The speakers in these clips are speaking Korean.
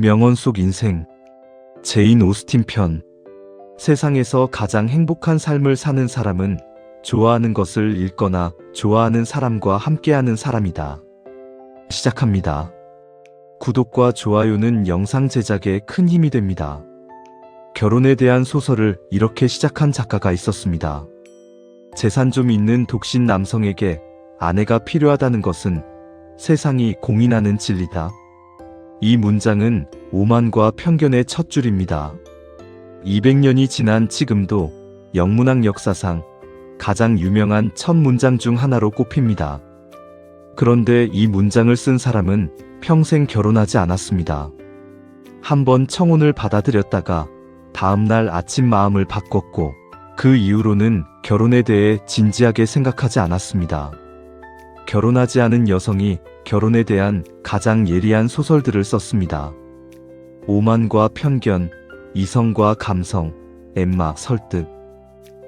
명언 속 인생. 제인 오스틴 편. 세상에서 가장 행복한 삶을 사는 사람은 좋아하는 것을 잃거나 좋아하는 사람과 함께하는 사람이다. 시작합니다. 구독과 좋아요는 영상 제작에 큰 힘이 됩니다. 결혼에 대한 소설을 이렇게 시작한 작가가 있었습니다. 재산 좀 있는 독신 남성에게 아내가 필요하다는 것은 세상이 공인하는 진리다. 이 문장은 오만과 편견의 첫 줄입니다. 200년이 지난 지금도 영문학 역사상 가장 유명한 첫 문장 중 하나로 꼽힙니다. 그런데 이 문장을 쓴 사람은 평생 결혼하지 않았습니다. 한번 청혼을 받아들였다가 다음날 아침 마음을 바꿨고 그 이후로는 결혼에 대해 진지하게 생각하지 않았습니다. 결혼하지 않은 여성이 결혼에 대한 가장 예리한 소설들을 썼습니다. 오만과 편견, 이성과 감성, 엠마, 설득.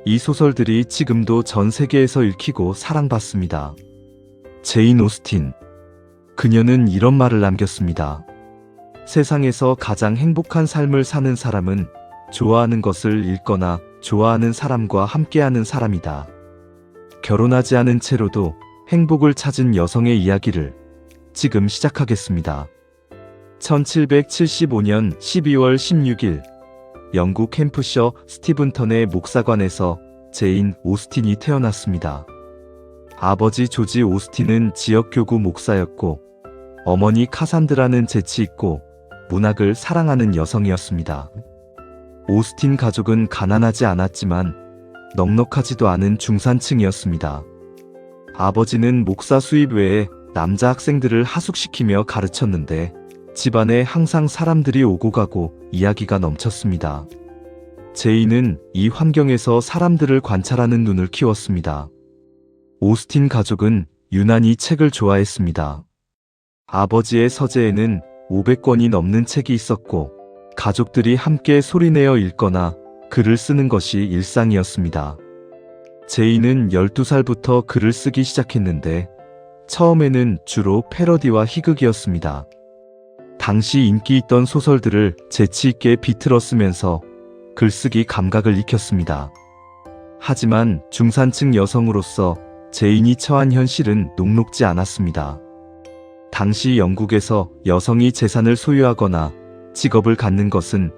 이 소설들이 지금도 전 세계에서 읽히고 사랑받습니다. 제인 오스틴. 그녀는 이런 말을 남겼습니다. 세상에서 가장 행복한 삶을 사는 사람은 좋아하는 것을 잃거나 좋아하는 사람과 함께하는 사람이다. 결혼하지 않은 채로도 행복을 찾은 여성의 이야기를 지금 시작하겠습니다. 1775년 12월 16일 영국 캠프셔 스티븐턴의 목사관에서 제인 오스틴이 태어났습니다. 아버지 조지 오스틴은 지역교구 목사였고 어머니 카산드라는 재치있고 문학을 사랑하는 여성이었습니다. 오스틴 가족은 가난하지 않았지만 넉넉하지도 않은 중산층이었습니다. 아버지는 목사 수입 외에 남자 학생들을 하숙시키며 가르쳤는데 집안에 항상 사람들이 오고 가고 이야기가 넘쳤습니다. 제인은 이 환경에서 사람들을 관찰하는 눈을 키웠습니다. 오스틴 가족은 유난히 책을 좋아했습니다. 아버지의 서재에는 500권이 넘는 책이 있었고 가족들이 함께 소리내어 읽거나 글을 쓰는 것이 일상이었습니다. 제인은 12살부터 글을 쓰기 시작했는데 처음에는 주로 패러디와 희극이었습니다. 당시 인기 있던 소설들을 재치있게 비틀어 쓰면서 글쓰기 감각을 익혔습니다. 하지만 중산층 여성으로서 제인이 처한 현실은 녹록지 않았습니다. 당시 영국에서 여성이 재산을 소유하거나 직업을 갖는 것은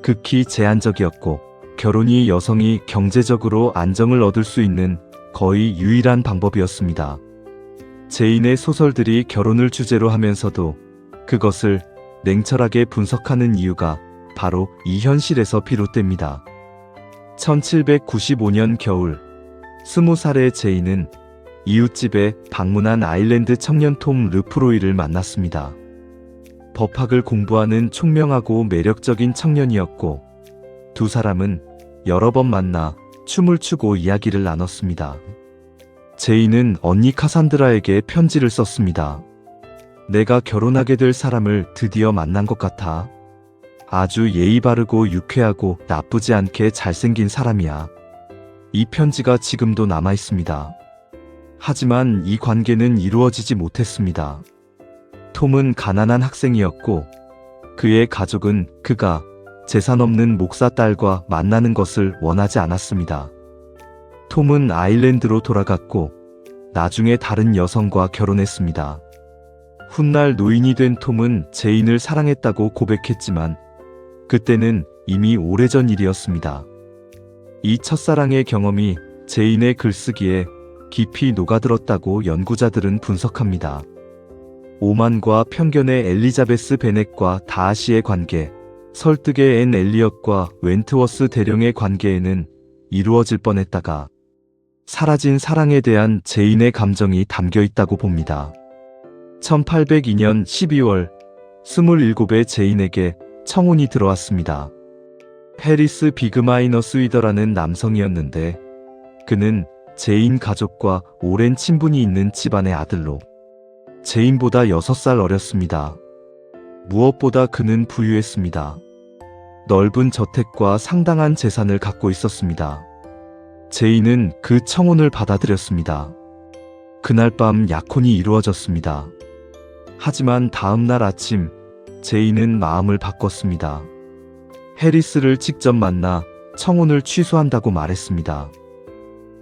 극히 제한적이었고 결혼이 여성이 경제적으로 안정을 얻을 수 있는 거의 유일한 방법이었습니다. 제인의 소설들이 결혼을 주제로 하면서도 그것을 냉철하게 분석하는 이유가 바로 이 현실에서 비롯됩니다. 1795년 겨울 20살의 제인은 이웃집에 방문한 아일랜드 청년 톰 르프로이를 만났습니다. 법학을 공부하는 총명하고 매력적인 청년이었고 두 사람은 여러 번 만나 춤을 추고 이야기를 나눴습니다. 제인은 언니 카산드라에게 편지를 썼습니다. 내가 결혼하게 될 사람을 드디어 만난 것 같아. 아주 예의 바르고 유쾌하고 나쁘지 않게 잘생긴 사람이야. 이 편지가 지금도 남아 있습니다. 하지만 이 관계는 이루어지지 못했습니다. 톰은 가난한 학생이었고 그의 가족은 그가 재산 없는 목사 딸과 만나는 것을 원하지 않았습니다. 톰은 아일랜드로 돌아갔고 나중에 다른 여성과 결혼했습니다. 훗날 노인이 된 톰은 제인을 사랑했다고 고백했지만 그때는 이미 오래전 일이었습니다. 이 첫사랑의 경험이 제인의 글쓰기에 깊이 녹아들었다고 연구자들은 분석합니다. 오만과 편견의 엘리자베스 베넷과 다하시의 관계, 설득의 앤 엘리엇과 웬트워스 대령의 관계에는 이루어질 뻔했다가 사라진 사랑에 대한 제인의 감정이 담겨 있다고 봅니다. 1802년 12월 27의 제인에게 청혼이 들어왔습니다. 해리스 비그마이너 스위더라는 남성이었는데 그는 제인 가족과 오랜 친분이 있는 집안의 아들로 제인보다 6살 어렸습니다. 무엇보다 그는 부유했습니다. 넓은 저택과 상당한 재산을 갖고 있었습니다. 제인은 그 청혼을 받아들였습니다. 그날 밤 약혼이 이루어졌습니다. 하지만 다음 날 아침 제인은 마음을 바꿨습니다. 해리스를 직접 만나 청혼을 취소한다고 말했습니다.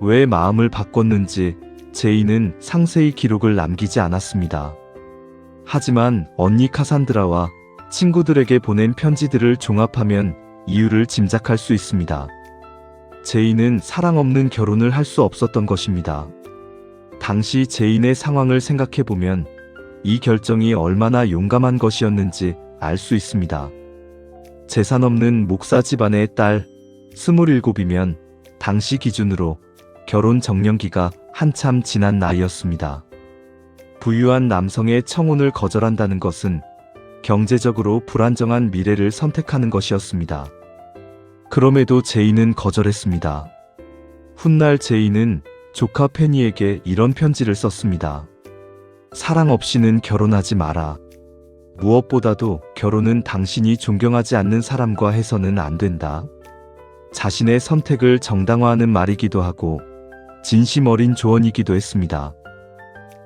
왜 마음을 바꿨는지 제인은 상세히 기록을 남기지 않았습니다. 하지만 언니 카산드라와 친구들에게 보낸 편지들을 종합하면 이유를 짐작할 수 있습니다. 제인은 사랑 없는 결혼을 할 수 없었던 것입니다. 당시 제인의 상황을 생각해보면 이 결정이 얼마나 용감한 것이었는지 알 수 있습니다. 재산 없는 목사 집안의 딸 27이면 당시 기준으로 결혼 정년기가 한참 지난 나이였습니다. 부유한 남성의 청혼을 거절한다는 것은 경제적으로 불안정한 미래를 선택하는 것이었습니다. 그럼에도 제인은 거절했습니다. 훗날 제인은 조카 페니에게 이런 편지를 썼습니다. 사랑 없이는 결혼하지 마라. 무엇보다도 결혼은 당신이 존경하지 않는 사람과 해서는 안 된다. 자신의 선택을 정당화하는 말이기도 하고 진심 어린 조언이기도 했습니다.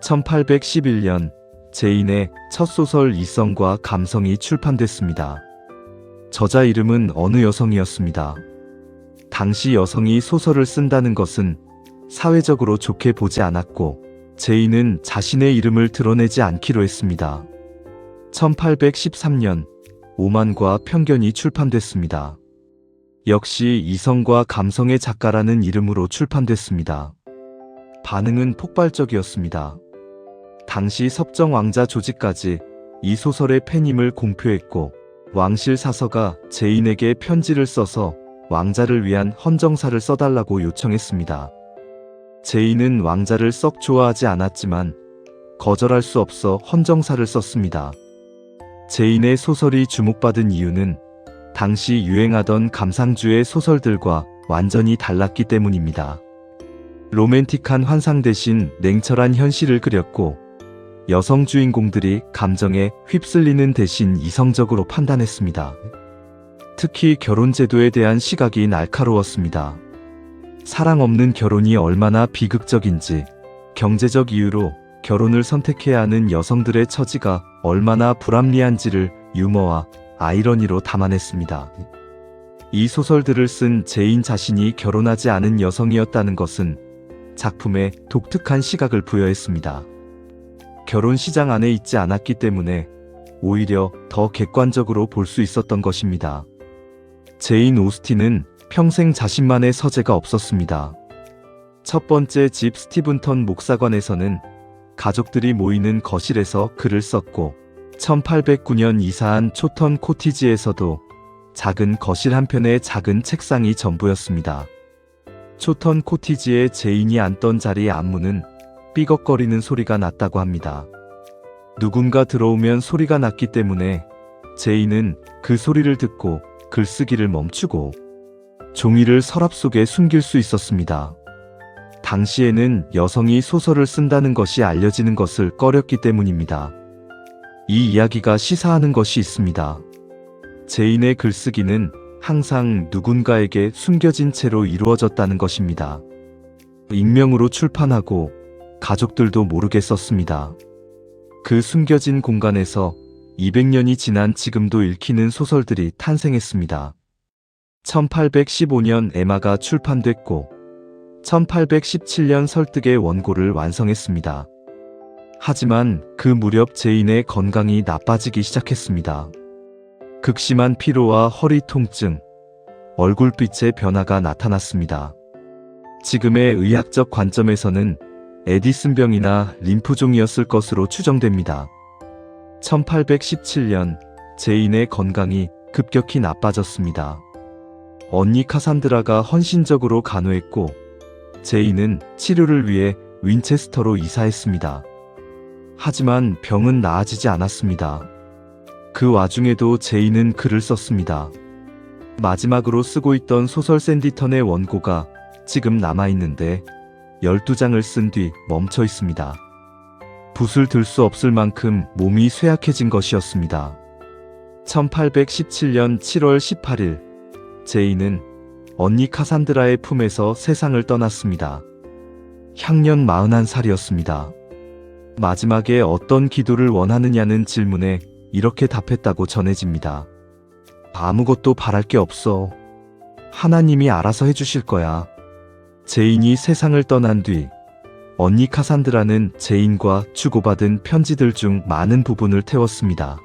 1811년 제인의 첫 소설 이성과 감성이 출판됐습니다. 저자 이름은 어느 여성이었습니다. 당시 여성이 소설을 쓴다는 것은 사회적으로 좋게 보지 않았고 제인은 자신의 이름을 드러내지 않기로 했습니다. 1813년 오만과 편견이 출판됐습니다. 역시 이성과 감성의 작가라는 이름으로 출판됐습니다. 반응은 폭발적이었습니다. 당시 섭정 왕자 조직까지 이 소설의 팬임을 공표했고 왕실 사서가 제인에게 편지를 써서 왕자를 위한 헌정사를 써달라고 요청했습니다. 제인은 왕자를 썩 좋아하지 않았지만 거절할 수 없어 헌정사를 썼습니다. 제인의 소설이 주목받은 이유는 당시 유행하던 감상주의 소설들과 완전히 달랐기 때문입니다. 로맨틱한 환상 대신 냉철한 현실을 그렸고 여성 주인공들이 감정에 휩쓸리는 대신 이성적으로 판단했습니다. 특히 결혼 제도에 대한 시각이 날카로웠습니다. 사랑 없는 결혼이 얼마나 비극적인지, 경제적 이유로 결혼을 선택해야 하는 여성들의 처지가 얼마나 불합리한지를 유머와 아이러니로 담아냈습니다. 이 소설들을 쓴 제인 자신이 결혼하지 않은 여성이었다는 것은 작품에 독특한 시각을 부여했습니다. 결혼 시장 안에 있지 않았기 때문에 오히려 더 객관적으로 볼 수 있었던 것입니다. 제인 오스틴은 평생 자신만의 서재가 없었습니다. 첫 번째 집 스티븐턴 목사관에서는 가족들이 모이는 거실에서 글을 썼고 1809년 이사한 초턴 코티지에서도 작은 거실 한편에 작은 책상이 전부였습니다. 초턴 코티지에 제인이 앉던 자리의 앞문은 삐걱거리는 소리가 났다고 합니다. 누군가 들어오면 소리가 났기 때문에 제인은 그 소리를 듣고 글쓰기를 멈추고 종이를 서랍 속에 숨길 수 있었습니다. 당시에는 여성이 소설을 쓴다는 것이 알려지는 것을 꺼렸기 때문입니다. 이 이야기가 시사하는 것이 있습니다. 제인의 글쓰기는 항상 누군가에게 숨겨진 채로 이루어졌다는 것입니다. 익명으로 출판하고 가족들도 모르게 썼습니다. 그 숨겨진 공간에서 200년이 지난 지금도 읽히는 소설들이 탄생했습니다. 1815년 에마가 출판됐고 1817년 설득의 원고를 완성했습니다. 하지만 그 무렵 제인의 건강이 나빠지기 시작했습니다. 극심한 피로와 허리 통증, 얼굴빛의 변화가 나타났습니다. 지금의 의학적 관점에서는 에디슨병이나 림프종이었을 것으로 추정됩니다. 1817년 제인의 건강이 급격히 나빠졌습니다. 언니 카산드라가 헌신적으로 간호했고 제인은 치료를 위해 윈체스터로 이사했습니다. 하지만 병은 나아지지 않았습니다. 그 와중에도 제인은 글을 썼습니다. 마지막으로 쓰고 있던 소설 샌디턴의 원고가 지금 남아있는데 12장을 쓴 뒤 멈춰 있습니다. 붓을 들 수 없을 만큼 몸이 쇠약해진 것이었습니다. 1817년 7월 18일 제인은 언니 카산드라의 품에서 세상을 떠났습니다. 향년 41살이었습니다. 마지막에 어떤 기도를 원하느냐는 질문에 이렇게 답했다고 전해집니다. 아무것도 바랄 게 없어. 하나님이 알아서 해주실 거야. 제인이 세상을 떠난 뒤 언니 카산드라는 제인과 주고받은 편지들 중 많은 부분을 태웠습니다.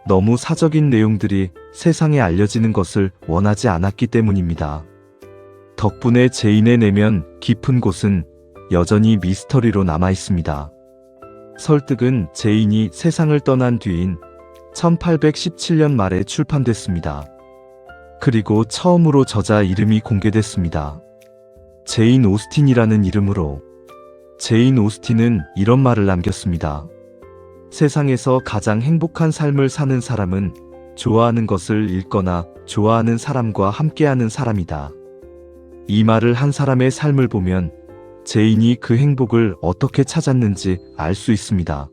너무 사적인 내용들이 세상에 알려지는 것을 원하지 않았기 때문입니다. 덕분에 제인의 내면 깊은 곳은 여전히 미스터리로 남아 있습니다. 설득은 제인이 세상을 떠난 뒤인 1817년 말에 출판됐습니다. 그리고 처음으로 저자 이름이 공개됐습니다. 제인 오스틴이라는 이름으로. 제인 오스틴은 이런 말을 남겼습니다. 세상에서 가장 행복한 삶을 사는 사람은 좋아하는 것을 잃거나 좋아하는 사람과 함께하는 사람이다. 이 말을 한 사람의 삶을 보면 제인이 그 행복을 어떻게 찾았는지 알 수 있습니다.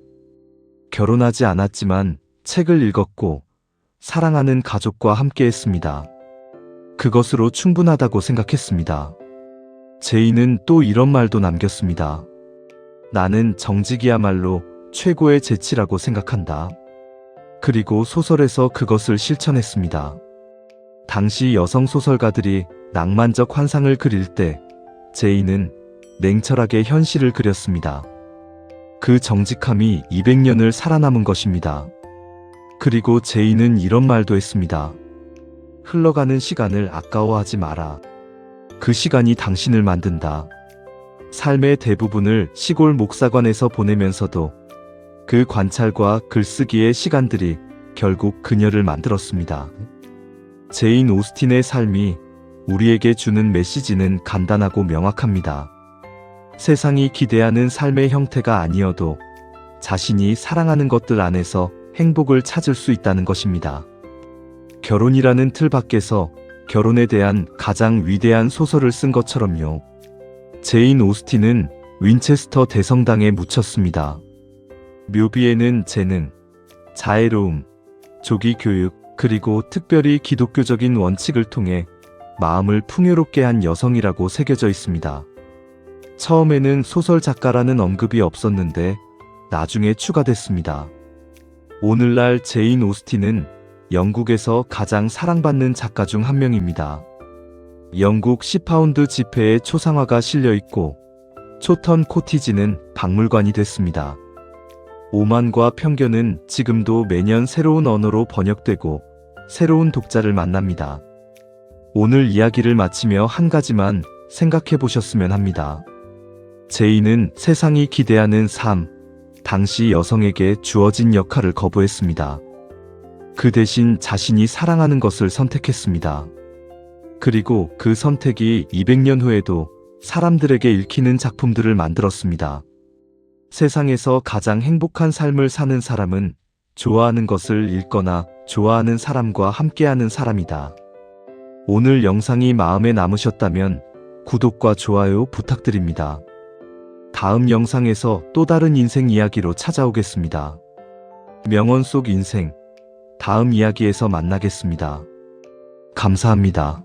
결혼하지 않았지만 책을 읽었고 사랑하는 가족과 함께했습니다. 그것으로 충분하다고 생각했습니다. 제인은 또 이런 말도 남겼습니다. 나는 정직이야말로 최고의 재치라고 생각한다. 그리고 소설에서 그것을 실천했습니다. 당시 여성 소설가들이 낭만적 환상을 그릴 때 제인은 냉철하게 현실을 그렸습니다. 그 정직함이 200년을 살아남은 것입니다. 그리고 제인은 이런 말도 했습니다. 흘러가는 시간을 아까워하지 마라. 그 시간이 당신을 만든다. 삶의 대부분을 시골 목사관에서 보내면서도 그 관찰과 글쓰기의 시간들이 결국 그녀를 만들었습니다. 제인 오스틴의 삶이 우리에게 주는 메시지는 간단하고 명확합니다. 세상이 기대하는 삶의 형태가 아니어도 자신이 사랑하는 것들 안에서 행복을 찾을 수 있다는 것입니다. 결혼이라는 틀 밖에서 결혼에 대한 가장 위대한 소설을 쓴 것처럼요. 제인 오스틴은 윈체스터 대성당에 묻혔습니다. 묘비에는 재능, 자애로움, 조기 교육, 그리고 특별히 기독교적인 원칙을 통해 마음을 풍요롭게 한 여성이라고 새겨져 있습니다. 처음에는 소설 작가라는 언급이 없었는데 나중에 추가됐습니다. 오늘날 제인 오스틴은 영국에서 가장 사랑받는 작가 중 한 명입니다. 영국 10파운드 지폐에 초상화가 실려 있고 초턴 코티지는 박물관이 됐습니다. 오만과 편견은 지금도 매년 새로운 언어로 번역되고 새로운 독자를 만납니다. 오늘 이야기를 마치며 한 가지만 생각해 보셨으면 합니다. 제인은 세상이 기대하는 삶, 당시 여성에게 주어진 역할을 거부했습니다. 그 대신 자신이 사랑하는 것을 선택했습니다. 그리고 그 선택이 200년 후에도 사람들에게 읽히는 작품들을 만들었습니다. 세상에서 가장 행복한 삶을 사는 사람은 좋아하는 것을 잃거나 좋아하는 사람과 함께하는 사람이다. 오늘 영상이 마음에 남으셨다면 구독과 좋아요 부탁드립니다. 다음 영상에서 또 다른 인생 이야기로 찾아오겠습니다. 명언 속 인생, 다음 이야기에서 만나겠습니다. 감사합니다.